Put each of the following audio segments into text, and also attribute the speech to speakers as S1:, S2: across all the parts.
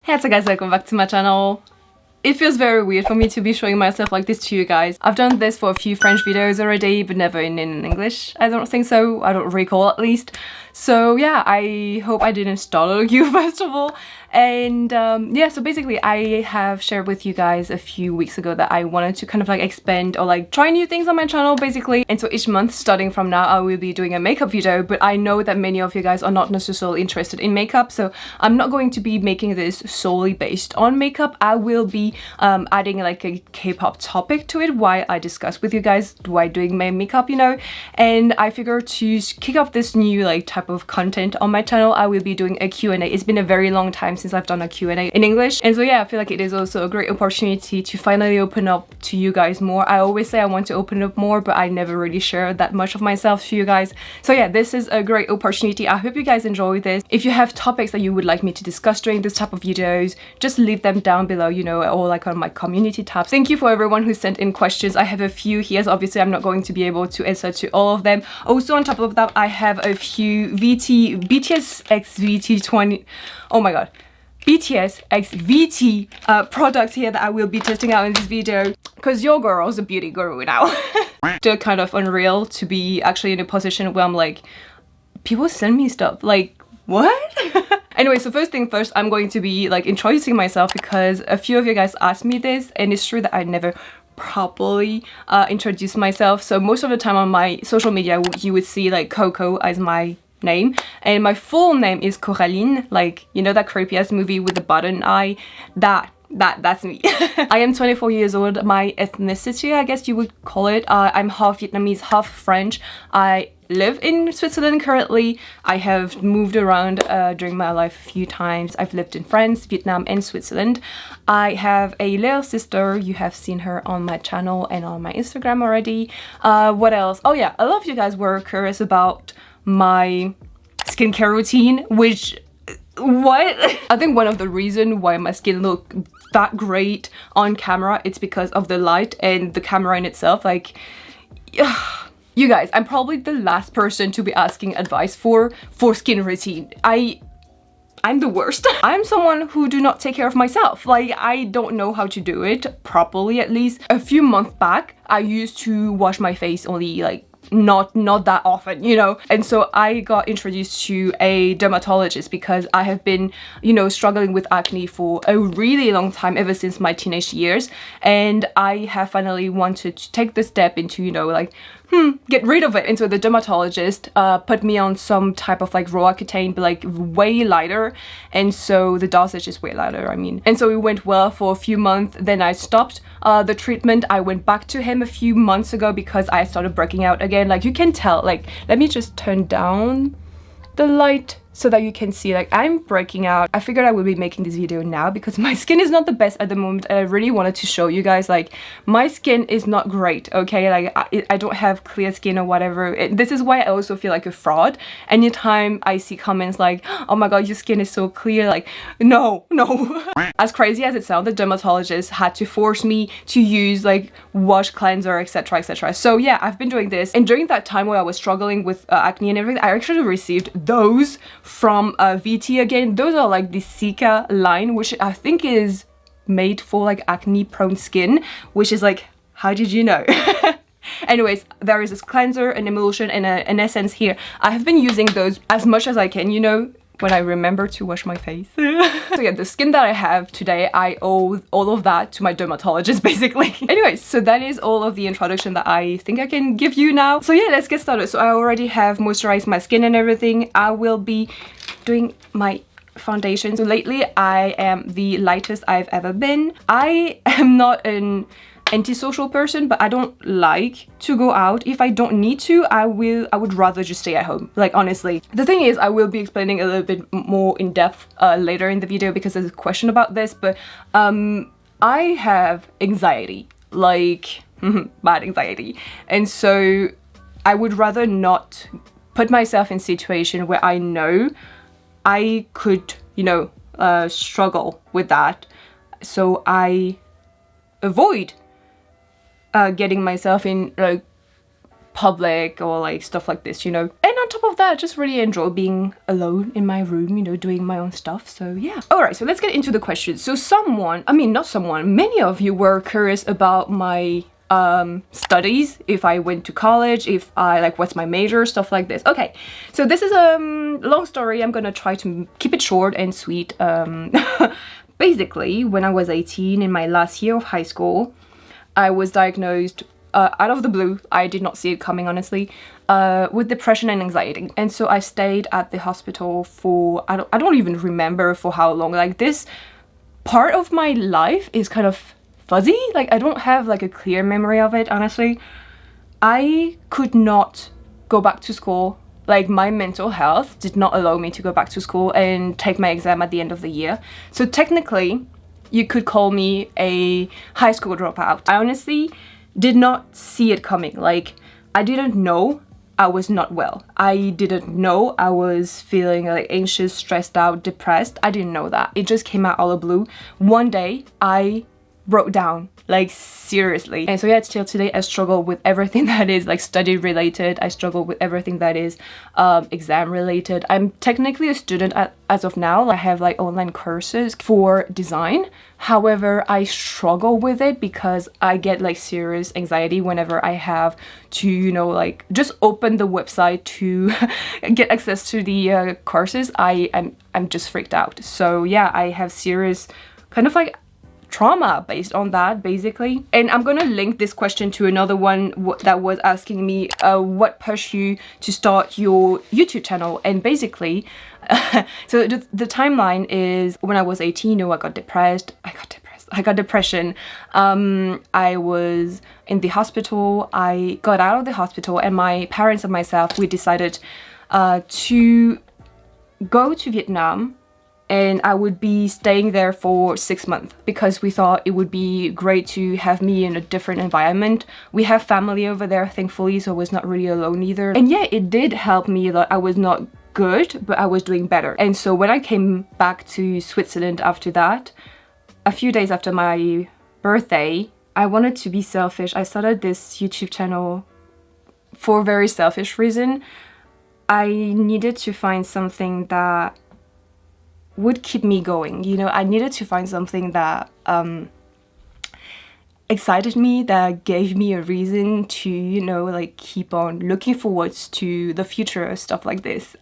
S1: Hey, what's up guys, welcome back to my channel. It feels very weird for me to be showing myself like this to you guys. I've done this for a few French videos already, but never in English. I don't think so. I don't recall at least. So yeah, I hope I didn't startle you first of all. And yeah, so basically I have shared with you guys a few weeks ago that I wanted to kind of like expand or like try new things on my channel basically. And so each month starting from now I will be doing a makeup video, but I know that many of you guys are not necessarily interested in makeup, so I'm not going to be making this solely based on makeup. I will be adding like a K-pop topic to it while I discuss with you guys why doing my makeup, you know. And I figured to kick off this new like type of content on my channel, I will be doing a Q&A. It's been a very long time since I've done a Q&A in English, and so yeah, I feel like it is also a great opportunity to finally open up to you guys more. I always say I want to open up more, but I never really share that much of myself to you guys. So yeah, this is a great opportunity. I hope you guys enjoy this. If you have topics that you would like me to discuss during this type of videos, just leave them down below, you know, or like on my community tabs. Thank you for everyone who sent in questions. I have a few here, so obviously I'm not going to be able to answer to all of them. Also on top of that, I have a few BTS x VT20, oh my god, BTS x VT products here that I will be testing out in this video, because your girl's a beauty guru now. Still kind of unreal to be actually in a position where I'm like, people send me stuff, like, what? Anyway, so first thing first, I'm going to be like introducing myself because a few of you guys asked me this, and it's true that I never properly introduce myself. So most of the time on my social media you would see like Coco as my name, and my full name is Coraline, like, you know, that creepy ass movie with the button eye. That's me. I am 24 years old. My ethnicity, I guess you would call it, I'm half Vietnamese, half French. I live in Switzerland currently. I have moved around during my life a few times. I've lived in France, Vietnam and Switzerland. I have a little sister. You have seen her on my channel and on my Instagram already. What else? Oh yeah, a lot of you guys were curious about my skincare routine, which, what? I think one of the reasons why my skin look that great on camera, it's because of the light and the camera in itself. Like, you guys, I'm probably the last person to be asking advice for skin routine. I'm the worst. I'm someone who do not take care of myself. Like, I don't know how to do it properly, at least. A few months back, I used to wash my face only like not that often, you know. And so I got introduced to a dermatologist because I have been, you know, struggling with acne for a really long time, ever since my teenage years. And I have finally wanted to take the step into, you know, like, get rid of it. And so the dermatologist put me on some type of like Roaccutane, but like way lighter, and so the dosage is way lighter, I mean. And so it went well for a few months, then I stopped the treatment. I went back to him a few months ago because I started breaking out again. Like, you can tell, like, let me just turn down the light so that you can see, like, I'm breaking out. I figured I would be making this video now because my skin is not the best at the moment, and I really wanted to show you guys, like, my skin is not great, okay? Like, I don't have clear skin or whatever. This is why I also feel like a fraud. Anytime I see comments like, oh my god, your skin is so clear, like, no. As crazy as it sounds, the dermatologist had to force me to use like wash, cleanser, etc, etc. So yeah, I've been doing this, and during that time where I was struggling with acne and everything, I actually received those from VT again. Those are like the Sika line, which I think is made for like acne prone skin, which is like, how did you know? Anyways, there is this cleanser, an emulsion, and an essence here. I have been using those as much as I can, you know, when I remember to wash my face. So yeah, the skin that I have today, I owe all of that to my dermatologist basically. Anyways, so that is all of the introduction that I think I can give you now. So yeah, let's get started. So I already have moisturized my skin and everything. I will be doing my foundation. So lately I am the lightest I've ever been. I am not an antisocial person, but I don't like to go out. If I don't need to, I would rather just stay at home, like, honestly. The thing is, I will be explaining a little bit more in depth later in the video because there's a question about this, but I have anxiety, like bad anxiety, and so I would rather not put myself in a situation where I know I could, you know, struggle with that. So I avoid getting myself in like public or like stuff like this, you know. And on on top of that, I just really enjoy being alone in my room, you know, doing my own stuff. So yeah. Alright, so let's get into the questions. So many of you were curious about my studies, if I went to college, if I like what's my major, stuff like this. Okay, so this is a long story. I'm gonna try to keep it short and sweet. Basically, when I was 18, in my last year of high school, I was diagnosed out of the blue. I did not see it coming, honestly, with depression and anxiety. And so I stayed at the hospital for I don't even remember for how long. Like, this part of my life is kind of fuzzy. Like, I don't have like a clear memory of it, honestly. I could not go back to school. Like, my mental health did not allow me to go back to school and take my exam at the end of the year. So technically, you could call me a high school dropout. I honestly did not see it coming. Like, I didn't know I was not well. I didn't know I was feeling like anxious, stressed out, depressed. I didn't know that. It just came out all of blue. One day, I broke down, like, seriously. And so yeah, still today I struggle with everything that is like study related. I struggle with everything that is exam related. I'm technically a student as of now. I have like online courses for design. However, I struggle with it because I get like serious anxiety whenever I have to, you know, like just open the website to get access to the courses. I'm just freaked out. So yeah, I have serious kind of like trauma based on that, basically. And I'm gonna link this question to another one that was asking me what pushed you to start your YouTube channel. And basically so the timeline is when I was 18, you know, I got depression. I was in the hospital. I got out of the hospital, and my parents and myself, we decided to go to Vietnam, and I would be staying there for 6 months because we thought it would be great to have me in a different environment. We have family over there, thankfully, so I was not really alone either. And yeah, it did help me that I was not good, but I was doing better. And so when I came back to Switzerland after that, a few days after my birthday, I wanted to be selfish. I started this YouTube channel for a very selfish reason. I needed to find something that would keep me going, you know. I needed to find something that excited me, that gave me a reason to, you know, like keep on looking forwards to the future, stuff like this.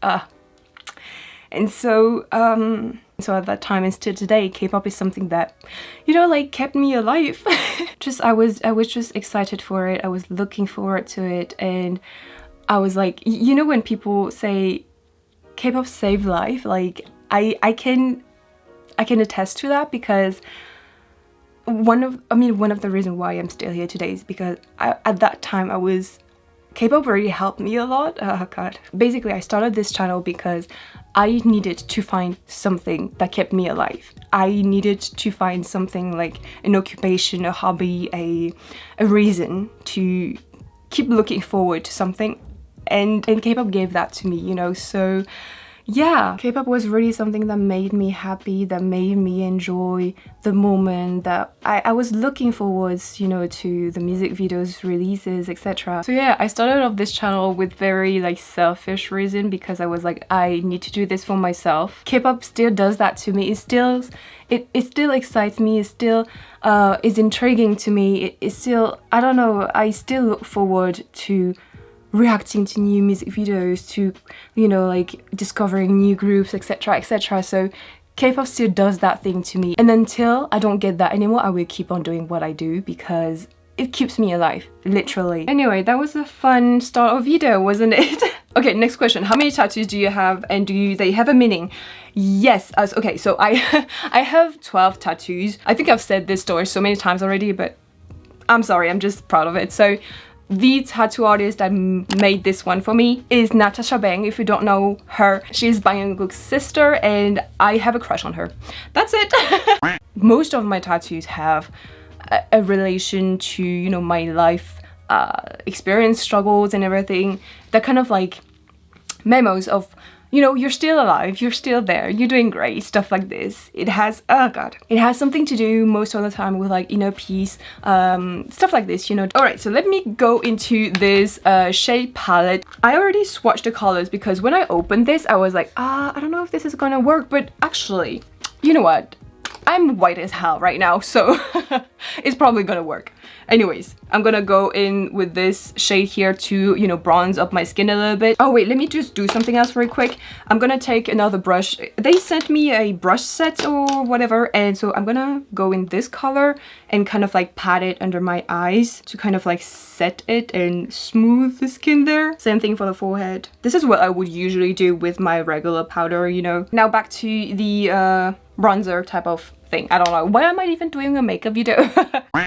S1: And so at that time and still today, K-pop is something that, you know, like kept me alive. I was just excited for it. I was looking forward to it, and I was like, you know, when people say K-pop saved life, like I can attest to that, because one of the reasons why I'm still here today is because at that time K-pop really helped me a lot. Oh god. Basically, I started this channel because I needed to find something that kept me alive. I needed to find something like an occupation, a hobby, a reason to keep looking forward to something, and K-pop gave that to me, you know. So yeah, K-pop was really something that made me happy, that made me enjoy the moment, that I was looking forwards, you know, to the music videos, releases, etc. So yeah, I started off this channel with very like selfish reason, because I was like, I need to do this for myself. K-pop still does that to me. It still excites me. It still is intriguing to me. It still, I don't know, I still look forward to reacting to new music videos, to, you know, like discovering new groups, etc, etc. So K-pop still does that thing to me, and until I don't get that anymore, I will keep on doing what I do because it keeps me alive, literally. Anyway, that was a fun start of video, wasn't it? Okay, next question. How many tattoos do you have, and do they have a meaning? Yes, okay, so I have 12 tattoos. I think I've said this story so many times already, but I'm sorry, I'm just proud of it. So the tattoo artist that made this one for me is Natasha Bang. If you don't know her, she's Banggook's sister, and I have a crush on her. That's it. Most of my tattoos have a relation to, you know, my life experience, struggles and everything. They're kind of like memos of, you know, you're still alive, you're still there, you're doing great, stuff like this. It has, oh god, it has something to do most of the time with like inner peace, stuff like this, you know. Alright, so let me go into this shade palette. I already swatched the colors because when I opened this, I was like, I don't know if this is gonna work, but actually, you know what? I'm white as hell right now, so it's probably gonna work. Anyways, I'm gonna go in with this shade here to, you know, bronze up my skin a little bit. Oh wait, let me just do something else very quick. I'm gonna take another brush. They sent me a brush set or whatever, and so I'm gonna go in this color and kind of like pat it under my eyes to kind of like set it and smooth the skin there. Same thing for the forehead. This is what I would usually do with my regular powder, you know. Now back to the bronzer type of thing. I don't know. Why am I even doing a makeup video?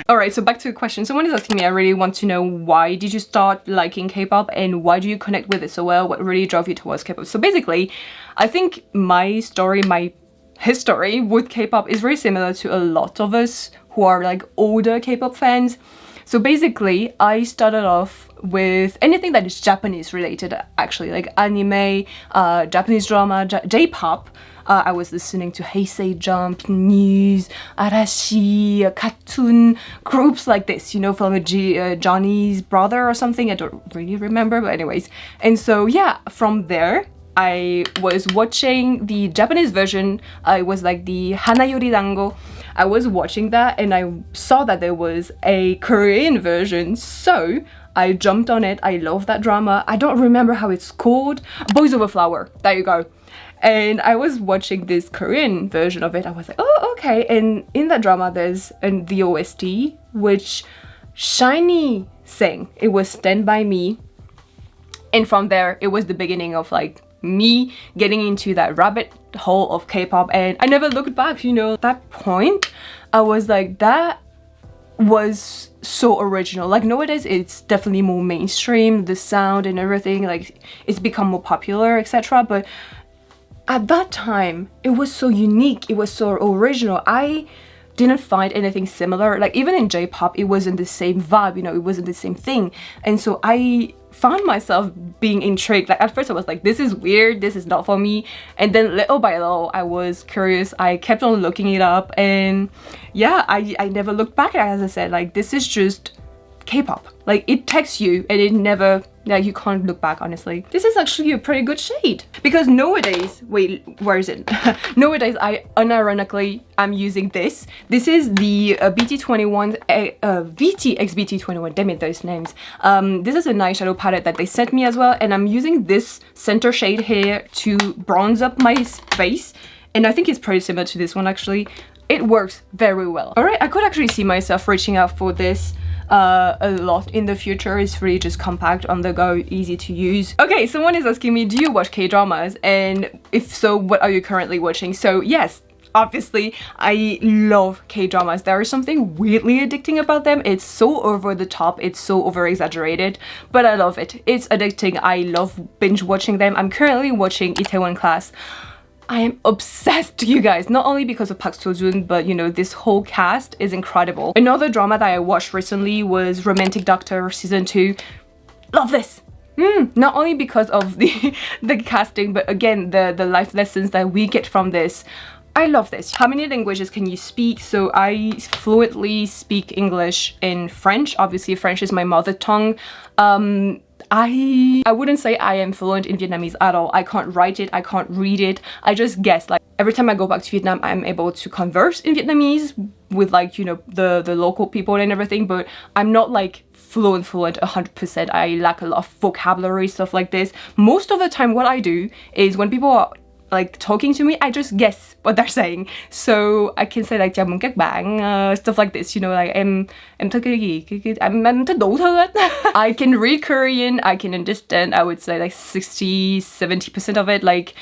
S1: Alright, so back to the question. Someone is asking me, I really want to know, why did you start liking K-pop and why do you connect with it so well? What really drove you towards K-pop? So basically, I think my story, my history with K-pop is very similar to a lot of us who are like older K-pop fans. So basically, I started off with anything that is Japanese related, actually, like anime, Japanese drama, J-pop. I was listening to Heisei Jump, News, Arashi, cartoon groups like this, you know, from Johnny's brother or something. I don't really remember, but anyways. And so yeah, from there, I was watching the Japanese version. I was like the Hanayori Dango. I was watching that and I saw that there was a Korean version, so I jumped on it. I love that drama. I don't remember how it's called. Boys Over Flower. There you go. And I was watching this Korean version of it. I was like, oh, okay. And in that drama, there's the OST, which SHINee sang. It was Stand By Me. And from there, it was the beginning of like me getting into that rabbit hole of K-pop. And I never looked back, you know. At that point, I was like, that was so original. Like nowadays, it's definitely more mainstream, the sound and everything. Like it's become more popular, etc. But at that time, it was so unique, it was so original. I didn't find anything similar. Like even in J-pop, it wasn't the same vibe, you know, it wasn't the same thing. And so I found myself being intrigued. Like at first I was like, this is weird, this is not for me. And then little by little, I was curious. I kept on looking it up and yeah, I never looked back. As I said, like this is just K-pop. Like it takes you and it never, like you can't look back, honestly. This is actually a pretty good shade because nowadays, wait, where is it? Nowadays, I unironically am using this. This is the BT21, VTXBT21, damn it, those names. This is a nice shadow palette that they sent me as well, and I'm using this center shade here to bronze up my face, and I think it's pretty similar to this one actually. It works very well. All right, I could actually see myself reaching out for this a lot in the future. It's really just compact, on the go, easy to use. Okay, someone is asking me, do you watch K-dramas? And if so, what are you currently watching? So yes, obviously, I love K-dramas. There is something weirdly addicting about them. It's so over the top, it's so over exaggerated, but I love it. It's addicting. I love binge watching them. I'm currently watching Itaewon Class. I am obsessed, you guys, not only because of Park Seo-joon, but you know, this whole cast is incredible. Another drama that I watched recently was Romantic Doctor Season 2. Love this! Not only because of the casting, but again, the life lessons that we get from this. I love this. How many languages can you speak? So I fluently speak English and French. Obviously, French is my mother tongue. I wouldn't say I am fluent in Vietnamese at all. I can't write it, I can't read it. I just guess. Like every time I go back to Vietnam, I'm able to converse in Vietnamese with like, you know, the local people and everything, but I'm not like fluent 100%. I lack a lot of vocabulary, stuff like this. Most of the time what I do is when people are like talking to me, I just guess what they're saying. So I can say like chào mừng các bạn, stuff like this, you know, like em thích cái gì, em thích đủ thứ hết. I can read Korean, I can understand, I would say like 60-70% of it, like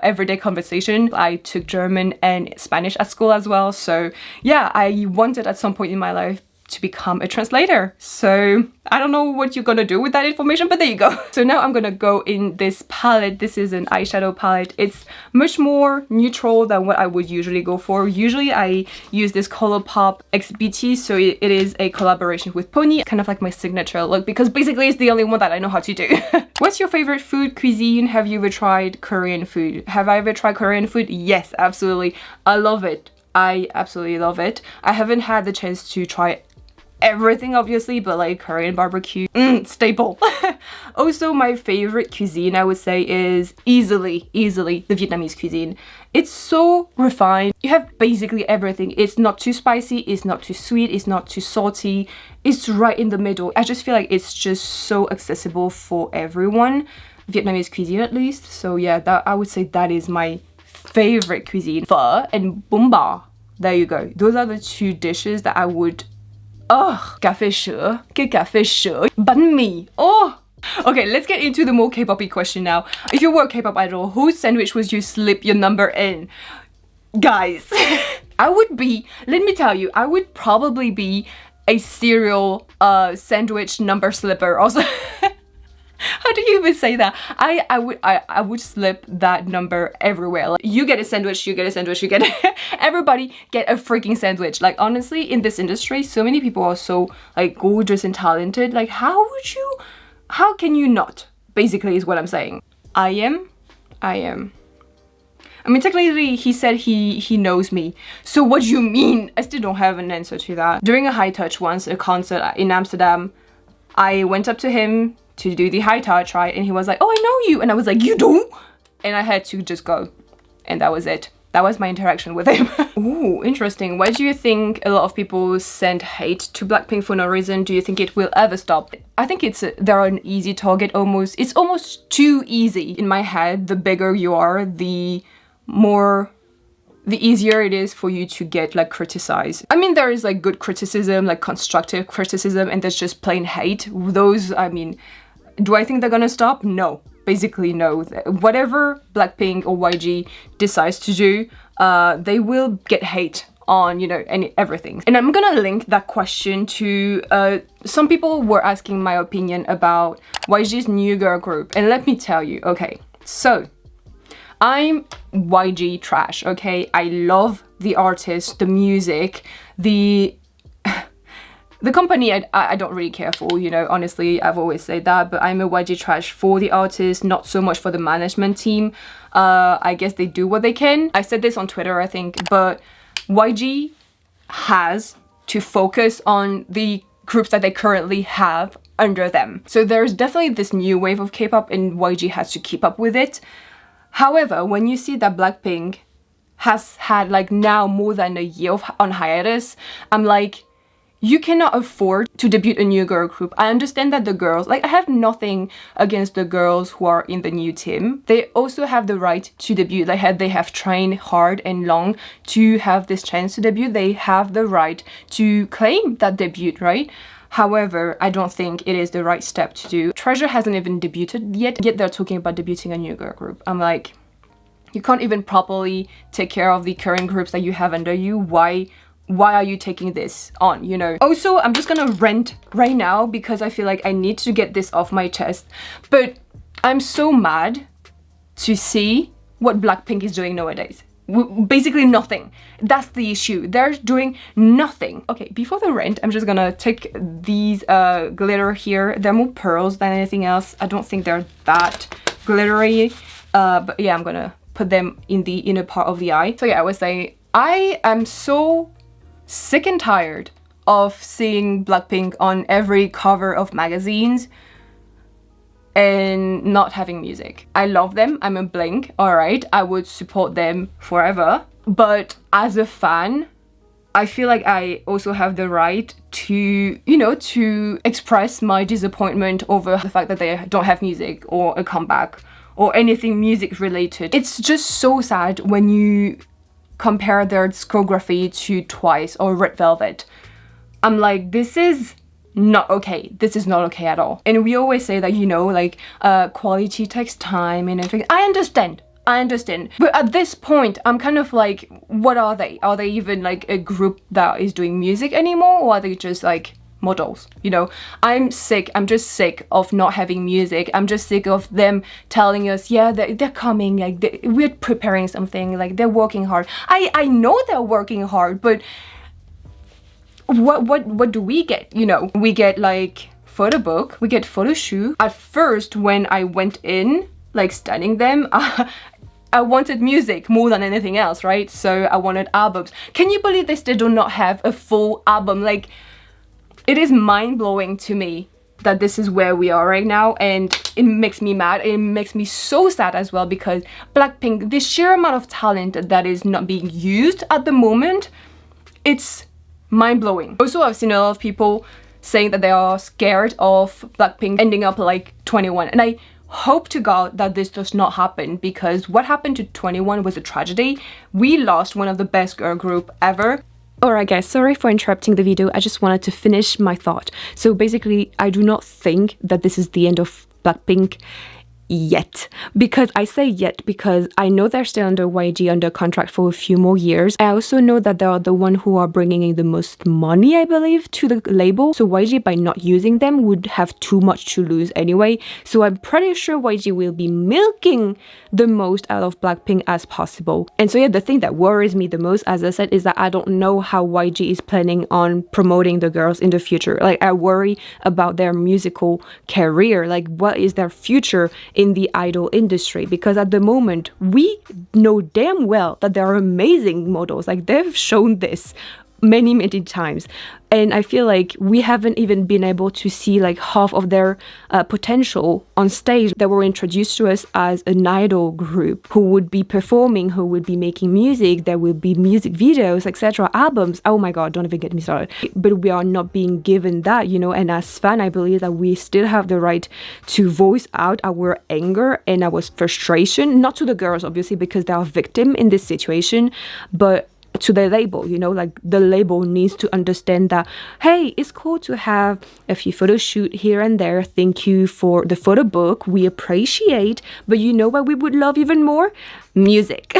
S1: everyday conversation. I took German and Spanish at school as well. So yeah, I wanted at some point in my life to become a translator. So I don't know what you're gonna do with that information, but there you go. So now I'm gonna go in this palette. This is an eyeshadow palette. It's much more neutral than what I would usually go for. Usually I use this Colourpop XBT, so it is a collaboration with Pony, kind of like my signature look, because basically it's the only one that I know how to do. What's your favorite food cuisine? Have you ever tried Korean food? Have I ever tried Korean food? Yes, absolutely. I love it. I absolutely love it. I haven't had the chance to try everything obviously, but like Korean barbecue, staple. Also, my favorite cuisine I would say is easily the Vietnamese cuisine. It's so refined. You have basically everything. It's not too spicy, it's not too sweet, it's not too salty. It's right in the middle. I just feel like it's just so accessible for everyone. Vietnamese cuisine at least. So yeah, that I would say that is my favorite cuisine. Pho and bún bò. There you go. Those are the two dishes that I would. Oh, cà phê sữa, cái cà phê sữa, bánh mì. Oh. Okay, let's get into the more K-pop-y question now. If you were a K-pop idol, whose sandwich would you slip your number in? Guys, I would be, let me tell you, I would probably be a cereal sandwich number slipper also. How do you even say that? I would slip that number everywhere. Like, you get a sandwich, you get a sandwich, you get everybody get a freaking sandwich. Like honestly, in this industry, so many people are so like gorgeous and talented. Like how can you not? Basically is what I'm saying. I am. I mean, technically, he said he knows me. So what do you mean? I still don't have an answer to that. During a high touch once, a concert in Amsterdam, I went up to him to do the high touch, right? And he was like, oh, I know you. And I was like, you do? And I had to just go. And that was it. That was my interaction with him. Ooh, interesting. Why do you think a lot of people send hate to Blackpink for no reason? Do you think it will ever stop? I think they're an easy target almost. It's almost too easy. In my head, the bigger you are, the easier it is for you to get like criticized. I mean, there is like good criticism, like constructive criticism, and there's just plain hate. Those, I mean, do I think they're gonna stop? No. Basically, no. Whatever Blackpink or YG decides to do, they will get hate on, you know, everything. And I'm gonna link that question to, some people were asking my opinion about YG's new girl group. And let me tell you, okay, so I'm YG trash, okay? I love the artist, the music, the company I don't really care for, you know, honestly, I've always said that, but I'm a YG trash for the artist, not so much for the management team. I guess they do what they can. I said this on Twitter, I think, but YG has to focus on the groups that they currently have under them. So there's definitely this new wave of K-pop and YG has to keep up with it. However, when you see that Blackpink has had like now more than a year on hiatus, I'm like, you cannot afford to debut a new girl group. I understand that the girls, like I have nothing against the girls who are in the new team. They also have the right to debut. They have trained hard and long to have this chance to debut. They have the right to claim that debut, right? However, I don't think it is the right step to do. Treasure hasn't even debuted yet they're talking about debuting a new girl group. I'm like, you can't even properly take care of the current groups that you have under you. Why are you taking this on, you know? Also, I'm just gonna rant right now because I feel like I need to get this off my chest. But I'm so mad to see what Blackpink is doing nowadays. Basically nothing. That's the issue. They're doing nothing. Okay, before the rant, I'm just gonna take these glitter here. They're more pearls than anything else. I don't think they're that glittery. But yeah, I'm gonna put them in the inner part of the eye. So yeah, I was saying, I am so sick and tired of seeing Blackpink on every cover of magazines and not having music. I love them, I'm a Blink, alright, I would support them forever. But as a fan, I feel like I also have the right to, you know, to express my disappointment over the fact that they don't have music or a comeback or anything music related. It's just so sad when you compare their discography to Twice or Red Velvet. I'm like, this is not okay. This is not okay at all. And we always say that, you know, like quality takes time and everything. I understand. I understand. But at this point, I'm kind of like, what are they? Are they even like a group that is doing music anymore? Or are they just like models? You know, I'm just sick of not having music. I'm just sick of them telling us, yeah, they're coming, like we're preparing something, like they're working hard. I know they're working hard, but what do we get? You know, we get like photo book, we get photo shoot. At first, when I went in, like studying them, I wanted music more than anything else, right? So I wanted albums. Can you believe they still do not have a full album? Like, it is mind-blowing to me that this is where we are right now, and it makes me mad. It makes me so sad as well, because Blackpink, the sheer amount of talent that is not being used at the moment, it's mind-blowing. Also, I've seen a lot of people saying that they are scared of Blackpink ending up like 21, and I hope to God that this does not happen, because what happened to 21 was a tragedy. We lost one of the best girl group ever. Alright guys, sorry for interrupting the video, I just wanted to finish my thought. So basically, I do not think that this is the end of Blackpink yet. Because I say yet because I know they're still under YG under contract for a few more years. I also know that they are the one who are bringing in the most money, I believe, to the label. So YG, by not using them, would have too much to lose anyway. So I'm pretty sure YG will be milking the most out of Blackpink as possible. And so yeah, the thing that worries me the most, as I said, is that I don't know how YG is planning on promoting the girls in the future. Like, I worry about their musical career. Like, what is their future in the idol industry? Because at the moment, we know damn well that they're amazing models. Like, they've shown this many times, and I feel like we haven't even been able to see like half of their potential on stage. They were introduced to us as an idol group who would be performing, who would be making music, there will be music videos, etc., albums. Oh my god, don't even get me started. But we are not being given that, you know, and as fan, I believe that we still have the right to voice out our anger and our frustration, not to the girls obviously because they are victim in this situation, but to the label, you know, like the label needs to understand that, hey, it's cool to have a few photo shoot here and there. Thank you for the photo book. We appreciate, but you know what we would love even more? Music.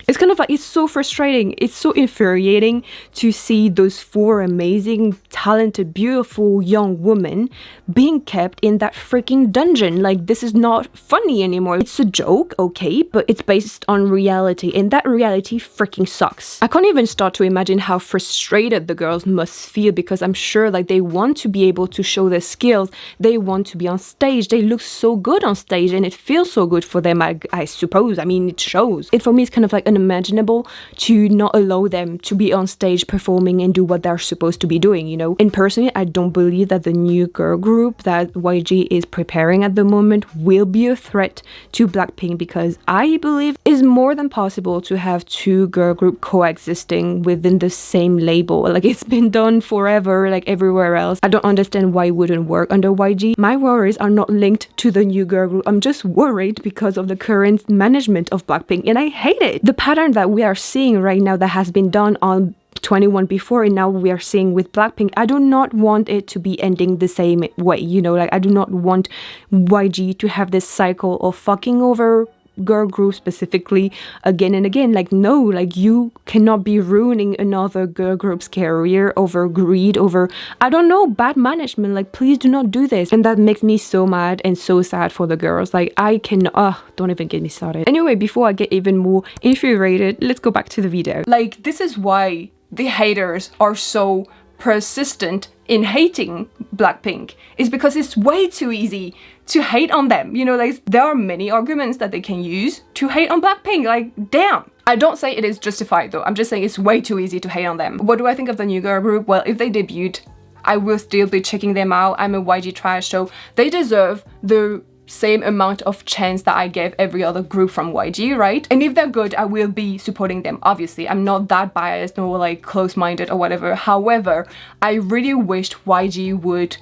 S1: It's kind of like, it's so frustrating. It's so infuriating to see those four amazing, talented, beautiful young women being kept in that freaking dungeon. Like, this is not funny anymore. It's a joke, okay, but it's based on reality, and that reality freaking sucks. I can't even start to imagine how frustrated the girls must feel, because I'm sure like they want to be able to show their skills. They want to be on stage. They look so good on stage, and it feels so good for them, I suppose. I mean, it shows. And for me, it's kind of like unimaginable to not allow them to be on stage performing and do what they're supposed to be doing, you know? And personally, I don't believe that the new girl group that YG is preparing at the moment will be a threat to Blackpink, because I believe it's more than possible to have two girl group coexisting within the same label. Like, it's been done forever, like everywhere else. I don't understand why it wouldn't work under YG. My worries are not linked to the new girl group. I'm just worried because of the current management of Blackpink, and I hate it. The pattern that we are seeing right now that has been done on 21 before, and now we are seeing with Blackpink, I do not want it to be ending the same way, you know? Like, I do not want YG to have this cycle of fucking over girl group specifically again and again. Like, no, like, you cannot be ruining another girl group's career over greed, over, I don't know, bad management. Like, please do not do this. And that makes me so mad and so sad for the girls. Like, I can, don't even get me started. Anyway, before I get even more infuriated, let's go back to the video. Like, this is why the haters are so persistent in hating Blackpink, is because it's way too easy to hate on them. You know, like, there are many arguments that they can use to hate on Blackpink. Like, damn. I don't say it is justified though. I'm just saying it's way too easy to hate on them. What do I think of the new girl group? Well, if they debuted, I will still be checking them out. I'm a YG trash, so they deserve the same amount of chance that I gave every other group from YG, right? And if they're good, I will be supporting them, obviously. I'm not that biased or like close-minded or whatever. However, I really wished YG would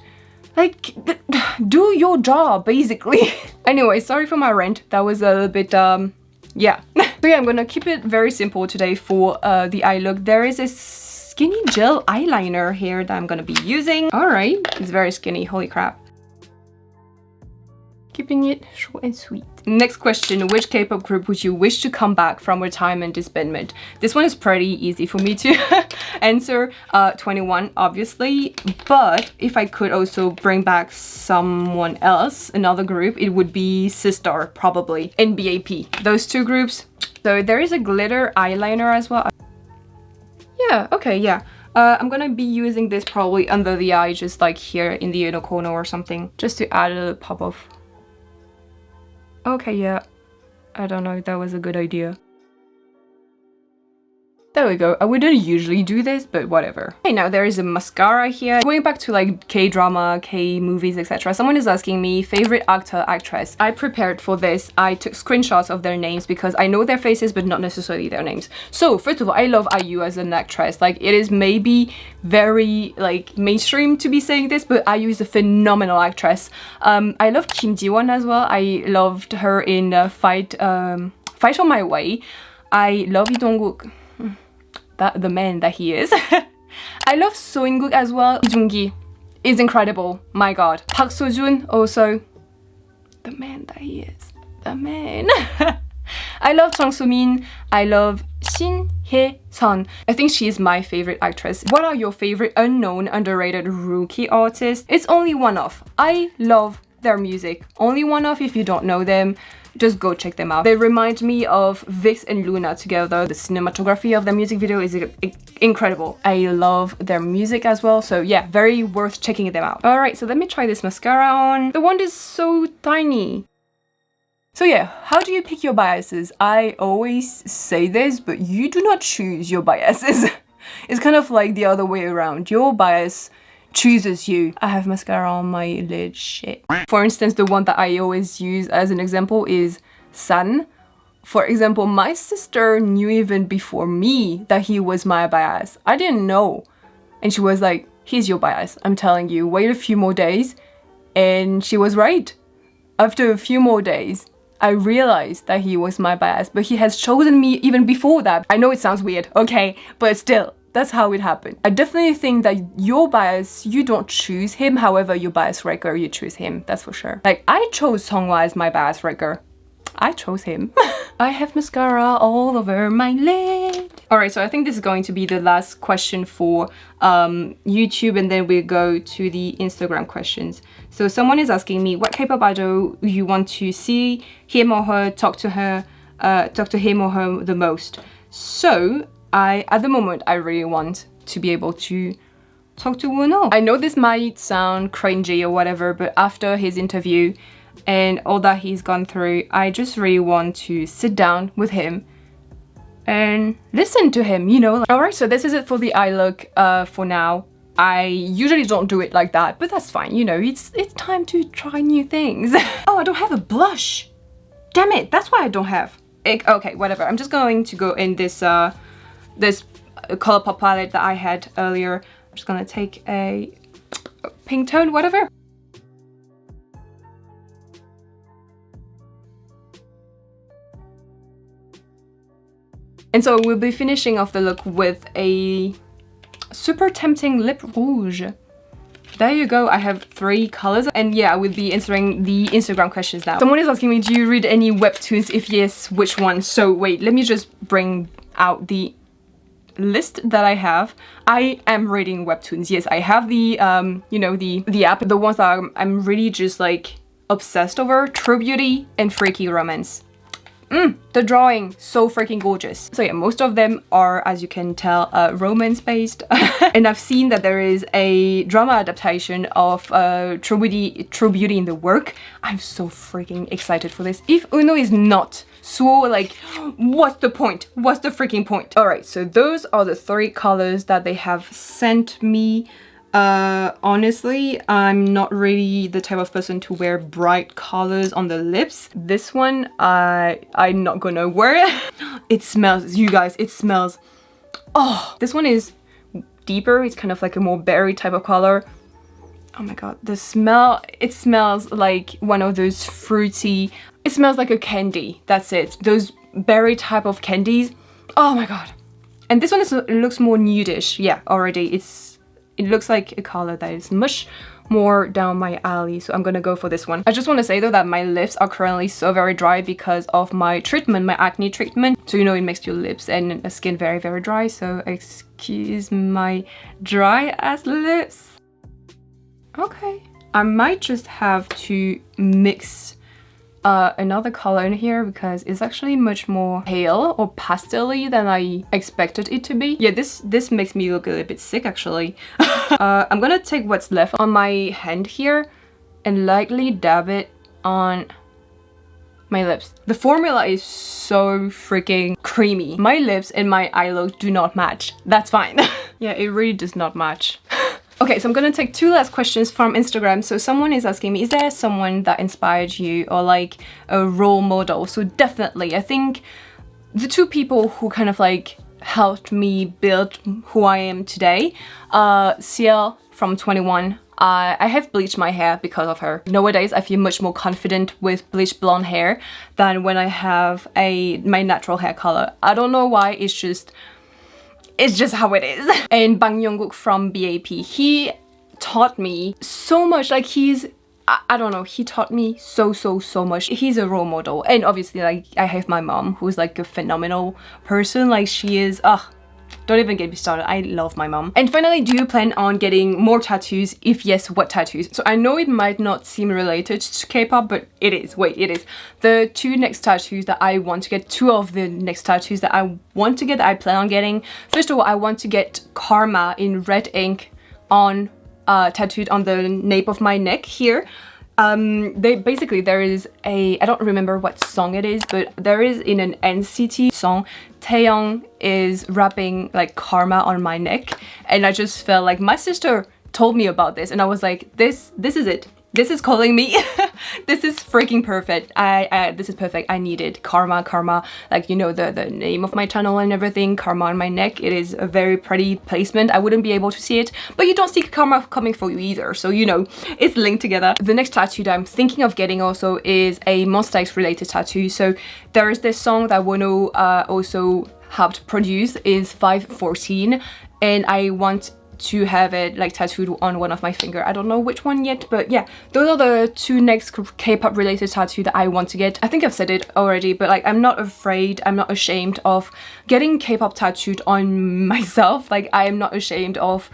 S1: like do your job, basically. Anyway, sorry for my rant. That was a little bit yeah. So yeah, I'm gonna keep it very simple today for the eye look. There is a skinny gel eyeliner here that I'm gonna be using. All right, it's very skinny, holy crap. Keeping it short and sweet. Next question, which K-pop group would you wish to come back from retirement disbandment? This one is pretty easy for me to answer. 21, obviously, but if I could also bring back someone else, another group, it would be Sistar, probably, and BAP. Those two groups. So there is a glitter eyeliner as well. Yeah, okay, yeah. I'm gonna be using this probably under the eye, just like here in the inner corner or something, just to add a little pop of. Okay, yeah. I don't know if that was a good idea. There we go. I wouldn't usually do this, but whatever. Okay, now there is a mascara here. Going back to like K-drama, K-movies, etc. Someone is asking me favorite actor, actress. I prepared for this. I took screenshots of their names because I know their faces, but not necessarily their names. So first of all, I love IU as an actress. Like, it is maybe very like mainstream to be saying this, but IU is a phenomenal actress. I love Kim Ji-won as well. I loved her in Fight on My Way. I love Lee Dong-wook. The man that he is. I love So In-guk as well. Lee Jung-gi is incredible. My god. Park So-joon also. The man that he is. The man. I love Jang So-min. I love Shin Hye-sun. I think she is my favorite actress. What are your favorite unknown, underrated rookie artists? It's only one-off. I love their music. Only one-off. If you don't know them, just go check them out. They remind me of Vix and Luna together. The cinematography of their music video is incredible. I love their music as well. So yeah, very worth checking them out. All right, so let me try this mascara on. The wand is so tiny. So yeah, how do you pick your biases? I always say this, but you do not choose your biases. It's kind of like the other way around. Your bias chooses you. I have mascara on my lid, shit. For instance, the one that I always use as an example is San. For example, my sister knew even before me that he was my bias. I didn't know. And she was like, he's your bias. I'm telling you, wait a few more days. And she was right. After a few more days, I realized that he was my bias, but he has chosen me even before that. I know it sounds weird, okay, but still. That's how it happened. I definitely think that your bias, you don't choose him. However, your bias wrecker, you choose him. That's for sure. Like, I chose Songhwa as my bias wrecker. I chose him. I have mascara all over my lid. Alright, so I think this is going to be the last question for YouTube, and then we go to the Instagram questions. So someone is asking me, what K-pop idol you want to see him or her, talk to him or her the most? So at the moment, I really want to be able to talk to Woono. I know this might sound cringy or whatever, but after his interview and all that he's gone through, I just really want to sit down with him and listen to him, you know. Alright, so this is it for the eye look for now. I usually don't do it like that, but that's fine, you know, it's time to try new things. Oh, I don't have a blush. Damn it, that's why I don't have. Okay, whatever. I'm just going to go in this Colourpop palette that I had earlier. I'm just gonna take a pink tone, whatever. And so we'll be finishing off the look with a super tempting lip rouge. There you go, I have 3 colors. And yeah, I will be answering the Instagram questions now. Someone is asking me, do you read any webtoons? If yes, which one? So wait, let me just bring out the list that I have. I am reading webtoons. Yes, I have the you know, the app, the ones that I'm really just like obsessed over. True Beauty and Freaky Romance. The drawing, so freaking gorgeous. So yeah, most of them are, as you can tell, romance based. And I've seen that there is a drama adaptation of True Beauty in the work. I'm so freaking excited for this. If Uno is not so like, what's the point? What's the freaking point? Alright, so those are the 3 colors that they have sent me. Honestly, I'm not really the type of person to wear bright colors on the lips. This one, I'm not gonna wear it. It smells, you guys, it smells. Oh, this one is deeper. It's kind of like a more berry type of color. Oh my god, the smell, it smells like one of those fruity, it smells like a candy. That's it. Those berry type of candies. Oh my god. And this one is, it looks more nudish. Yeah, already it looks like a color that is much more down my alley, so I'm gonna go for this one. I just want to say though that my lips are currently so very dry because of my treatment, my acne treatment. So you know, it makes your lips and skin very very dry, so excuse my dry ass lips. Okay, I might just have to mix another color in here because it's actually much more pale or pastel-y than I expected it to be. Yeah, this makes me look a little bit sick actually. I'm gonna take what's left on my hand here and lightly dab it on my lips. The formula is so freaking creamy. My lips and my eye look do not match. That's fine. Yeah, it really does not match. Okay, so I'm gonna take two last questions from Instagram. So someone is asking me, is there someone that inspired you or like a role model? So definitely, I think the two people who kind of like helped me build who I am today, CL from 21. I have bleached my hair because of her. Nowadays, I feel much more confident with bleached blonde hair than when I have my natural hair color. I don't know why, it's just how it is. And Bang Young-guk from BAP, he taught me so much. Like I don't know, he taught me so much. He's a role model. And obviously like I have my mom who's like a phenomenal person. Like she is, don't even get me started. I love my mom. And finally, do you plan on getting more tattoos? If yes, what tattoos? So I know it might not seem related to K-pop, but it is. Wait, it is. The two next tattoos that I want to get, two of the next tattoos that I want to get, that I plan on getting. First of all, I want to get Karma in red ink on tattooed on the nape of my neck here. There is I don't remember what song it is, but there is in an NCT song, Taeyong is rapping like Karma on my neck, and I just felt like my sister told me about this and I was like, this is it. This is calling me. This is freaking perfect. This is perfect. I need it. Karma, like, you know, the name of my channel and everything. Karma on my neck. It is a very pretty placement. I wouldn't be able to see it, but you don't see karma coming for you either. So, you know, it's linked together. The next tattoo that I'm thinking of getting also is a Monsta X related tattoo. So there is this song that Wono also helped produce, is 514, and I want to have it like tattooed on one of my finger. I don't know which one yet, but yeah, those are the two next K-pop related tattoo that I want to get. I think I've said it already, but like I'm not afraid, I'm not ashamed of getting K-pop tattooed on myself. Like I am not ashamed of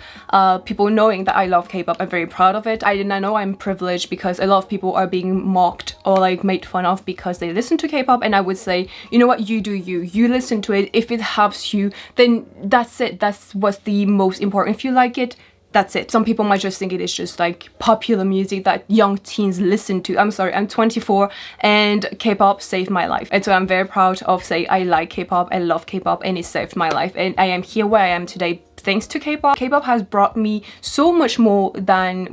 S1: people knowing that I love K-pop. I'm very proud of it. I know I'm privileged because a lot of people are being mocked or like made fun of because they listen to K-pop, and I would say, you know what, you do you listen to it. If it helps you, then that's it. That's what's the most important. If you like it, that's it. Some people might just think it is just like popular music that young teens listen to. I'm sorry, I'm 24 and K-pop saved my life. And so I'm very proud of saying I like K-pop, I love K-pop, and it saved my life. And I am here where I am today thanks to K-pop. K-pop has brought me so much more than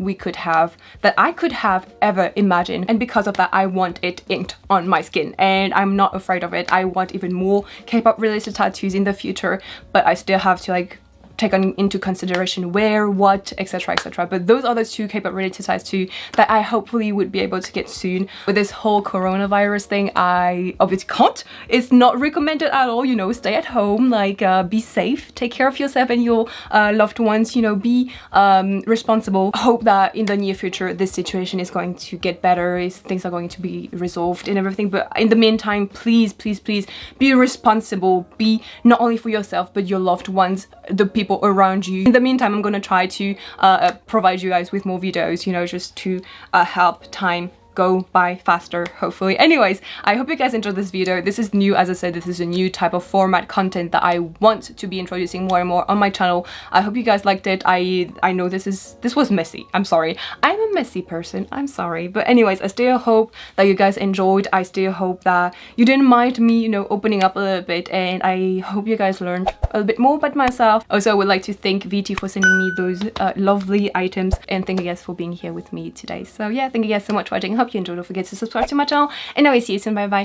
S1: I could have ever imagined. And because of that, I want it inked on my skin. And I'm not afraid of it. I want even more K-pop related tattoos in the future, but I still have to like take into consideration where, what, etc, etc. But those are the two K-pop related tattoos that I hopefully would be able to get soon. With this whole coronavirus thing, I obviously can't. It's not recommended at all, you know, stay at home, like be safe, take care of yourself and your loved ones, you know, be responsible. Hope that in the near future this situation is going to get better, things are going to be resolved and everything. But in the meantime, please be responsible, be not only for yourself but your loved ones, the people around you. In the meantime, I'm gonna try to provide you guys with more videos, you know, just to help time go by faster, hopefully. Anyways, I hope you guys enjoyed this video. This is new, as I said, this is a new type of format content that I want to be introducing more and more on my channel. I hope you guys liked it. I know this was messy. I'm sorry. I'm a messy person. I'm sorry. But anyways, I still hope that you guys enjoyed. I still hope that you didn't mind me, you know, opening up a little bit, and I hope you guys learned a little bit more about myself. Also, I would like to thank VT for sending me those lovely items, and thank you guys for being here with me today. So yeah, thank you guys so much for watching. Hope you enjoyed. Don't forget to subscribe to my channel, and I will see you soon. Bye bye.